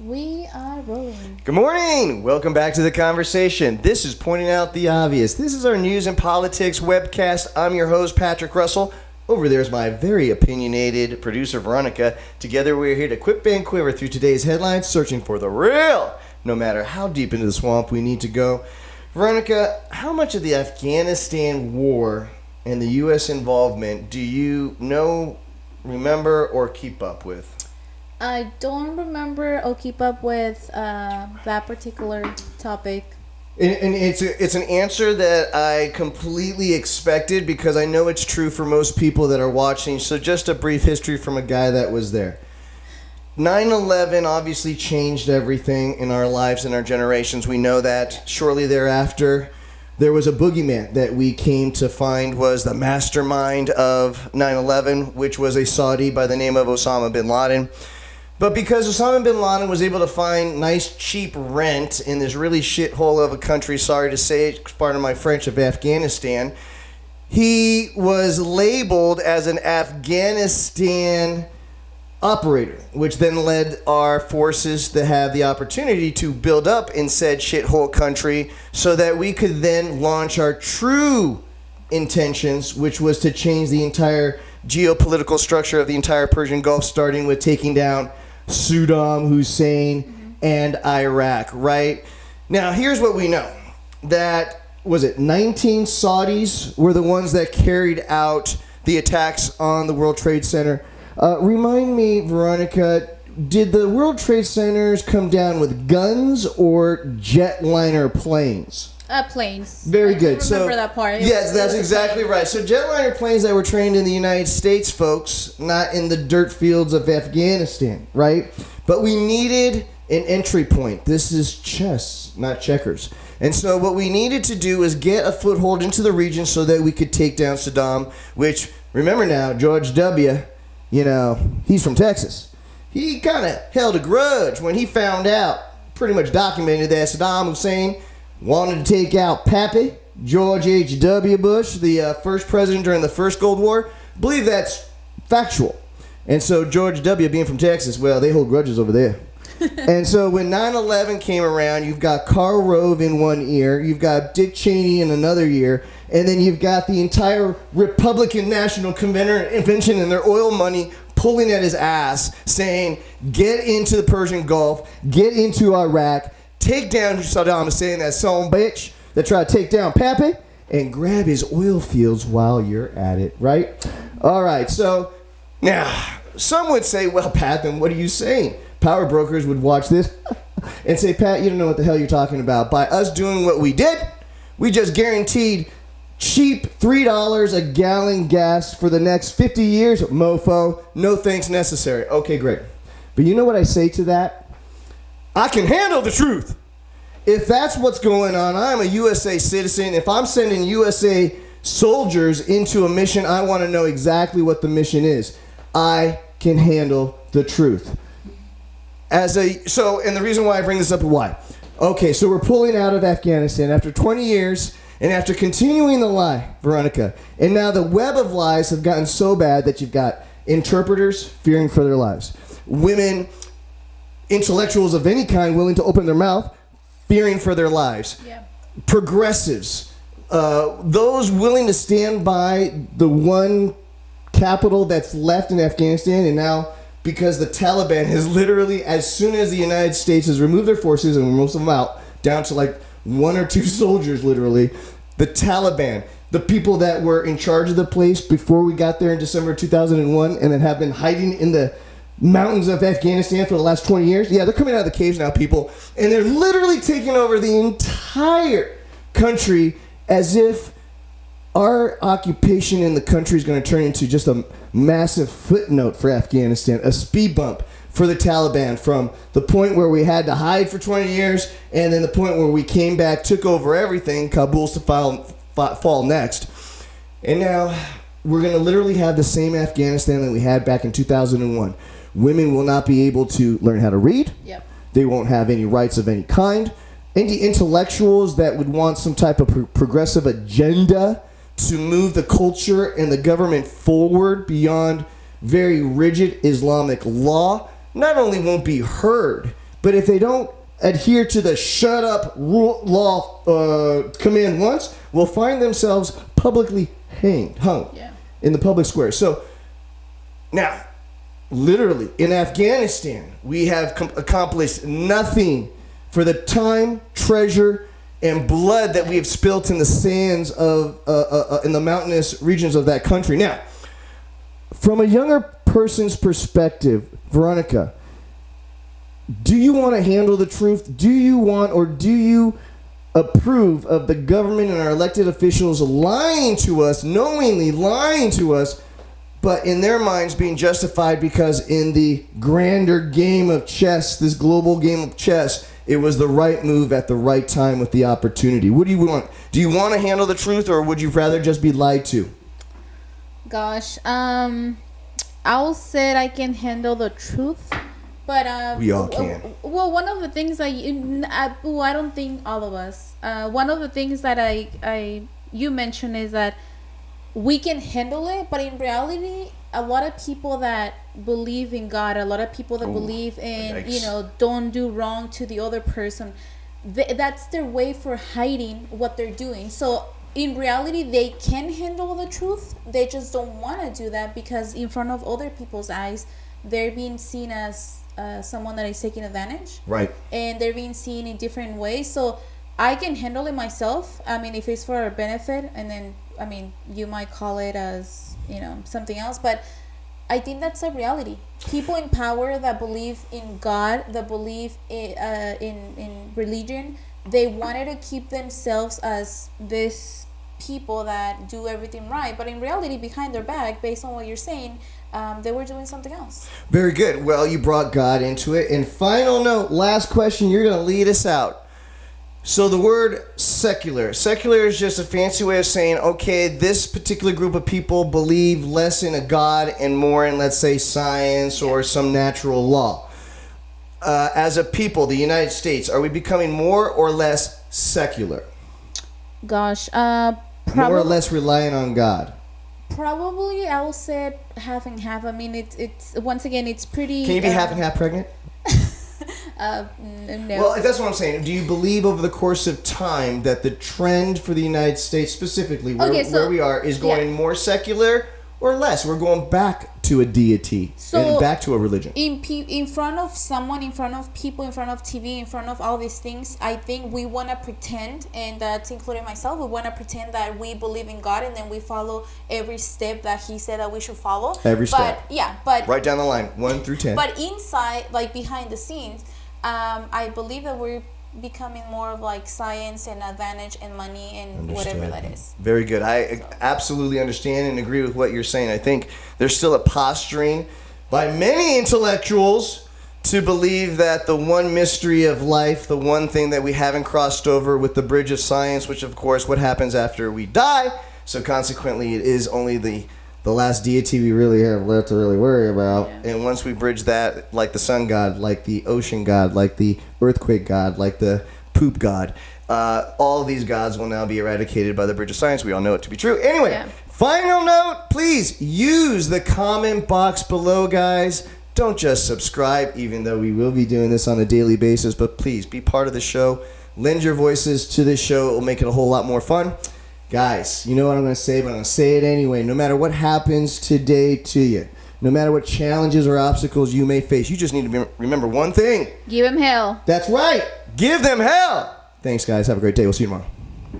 We are rolling. Good morning. Welcome back to the conversation. This is Pointing Out the Obvious. This is our news and politics webcast. I'm your host, Patrick Russell. Over there is my very opinionated producer, Veronica. Together, we're here to quip and quiver through today's headlines, searching for the real, no matter how deep into the swamp we need to go. Veronica, how much of the Afghanistan war and the U.S. involvement do you know, remember, or keep up with? I don't remember or keep up with that particular topic. And it's an answer that I completely expected because I know it's true for most people that are watching. So just a brief history from a guy that was there. 9/11 obviously changed everything in our lives and our generations. We know that. Shortly thereafter, there was a boogeyman that we came to find was the mastermind of 9/11, which was a Saudi by the name of Osama bin Laden. But because Osama bin Laden was able to find nice, cheap rent in this really shithole of a country, sorry to say, pardon my French, of Afghanistan, he was labeled as an Afghanistan operator, which then led our forces to have the opportunity to build up in said shithole country so that we could then launch our true intentions, which was to change the entire geopolitical structure of the entire Persian Gulf, starting with taking down Saddam Hussein and Iraq, right? Now, here's what we know. That, was it 19 Saudis were the ones that carried out the attacks on the World Trade Center. Remind me, Veronica, did the World Trade Centers come down with guns or jetliner planes? Planes. Very I good. Remember that part. Yes, that's exactly right. So jetliner planes that were trained in the United States, folks, not in the dirt fields of Afghanistan, right? But we needed an entry point. This is chess, not checkers. And so what we needed to do is get a foothold into the region so that we could take down Saddam, which, remember now, George W., he's from Texas. He kind of held a grudge when he found out, pretty much documented, that Saddam Hussein wanted to take out Pappy, George H.W. Bush, the first president during the first Cold War. I believe that's factual. And so George W. being from Texas, well, they hold grudges over there. And so when 9/11 came around, you've got Karl Rove in one ear, you've got Dick Cheney in another ear, and then you've got the entire Republican National Convention and their oil money pulling at his ass, saying, get into the Persian Gulf, get into Iraq, take down Saddam Hussein, that son bitch that tried to take down Pappy, and grab his oil fields while you're at it, right? All right, so now some would say, well, Pat, then what are you saying? Power brokers would watch this and say, Pat, you don't know what the hell you're talking about. By us doing what we did, we just guaranteed cheap $3 a gallon gas for the next 50 years. Mofo, no thanks necessary. Okay, great. But you know what I say to that? I can handle the truth. If that's what's going on, I'm a USA citizen. If I'm sending USA soldiers into a mission, I want to know exactly what the mission is. I can handle the truth. And the reason why I bring this up is why. Okay, so we're pulling out of Afghanistan after 20 years and after continuing the lie, Veronica. And now the web of lies have gotten so bad that you've got interpreters fearing for their lives. Women, intellectuals of any kind willing to open their mouth, fearing for their lives. Yeah. Progressives, those willing to stand by the one capital that's left in Afghanistan, and now because the Taliban has literally, as soon as the United States has removed their forces and most of them out, down to like one or two soldiers literally, the Taliban, the people that were in charge of the place before we got there in December 2001 and then have been hiding in the mountains of Afghanistan for the last 20 years. Yeah, they're coming out of the caves now, people. And they're literally taking over the entire country as if our occupation in the country is going to turn into just a massive footnote for Afghanistan, a speed bump for the Taliban from the point where we had to hide for 20 years and then the point where we came back, took over everything, Kabul's to fall next. And now we're going to literally have the same Afghanistan that we had back in 2001. Women will not be able to learn how to read. Yep. They won't have any rights of any kind. Any intellectuals that would want some type of progressive agenda to move the culture and the government forward beyond very rigid Islamic law not only won't be heard, But if they don't adhere to the shut up rule law command once, will find themselves publicly hung in the public square. So now, literally in Afghanistan, we have accomplished nothing for the time, treasure, and blood that we have spilt in the sands of in the mountainous regions of that country. Now, from a younger person's perspective, Veronica, do you want to handle the truth? Do you want, or do you approve of the government and our elected officials lying to us, knowingly lying to us, but in their minds being justified because in the grander game of chess, this global game of chess, it was the right move at the right time with the opportunity? What do you want? Do you want to handle the truth, or would you rather just be lied to? Gosh, I'll say I can handle the truth. But we all can. Well, one of the things I don't think all of us. One of the things that you mentioned is that we can handle it, but in reality, a lot of people that believe in God, a lot of people that believe in don't do wrong to the other person, that's their way for hiding what they're doing. So in reality, they can handle the truth. They just don't want to do that because in front of other people's eyes, they're being seen as someone that is taking advantage. Right. And they're being seen in different ways. So I can handle it myself. I mean, if it's for our benefit, and then, I mean, you might call it as, something else. But I think that's a reality. People in power that believe in God, that believe in religion, they wanted to keep themselves as this people that do everything right. But in reality, behind their back, based on what you're saying, they were doing something else. Very good. Well, you brought God into it. And final note, last question, you're going to lead us out. So the word secular is just a fancy way of saying, okay, this particular group of people believe less in a God and more in, let's say, science or some natural law. As a people, the United States, are we becoming more or less secular? Gosh, more or less reliant on God? Probably, I will say half and half. I mean, it's once again, it's pretty. Can you be half and half pregnant? No. Well, that's what I'm saying. Do you believe over the course of time that the trend for the United States specifically, where we are, is going more secular or less? We're going back to a deity and back to a religion. In front of someone, in front of people, in front of TV, in front of all these things, I think we want to pretend, and that's including myself, we want to pretend that we believe in God, and then we follow every step that He said that we should follow. Every step. But right down the line, 1 through 10. But inside, like behind the scenes, I believe that we're becoming more of like science and advantage and money and whatever that is. Very good. I absolutely understand and agree with what you're saying. I think there's still a posturing by many intellectuals to believe that the one mystery of life, the one thing that we haven't crossed over with the bridge of science, which of course what happens after we die, so consequently it is only the last deity we really have left to really worry about. Yeah. And once we bridge that, like the sun god, like the ocean god, like the earthquake god, like the poop god, all of these gods will now be eradicated by the bridge of science. We all know it to be true. Anyway, final note, please use the comment box below, guys. Don't just subscribe, even though we will be doing this on a daily basis, but please be part of the show. Lend your voices to this show. It will make it a whole lot more fun. Guys, you know what I'm going to say, but I'm going to say it anyway. No matter what happens today to you, no matter what challenges or obstacles you may face, you just need to remember one thing. Give them hell. That's right. Give them hell. Thanks, guys. Have a great day. We'll see you tomorrow.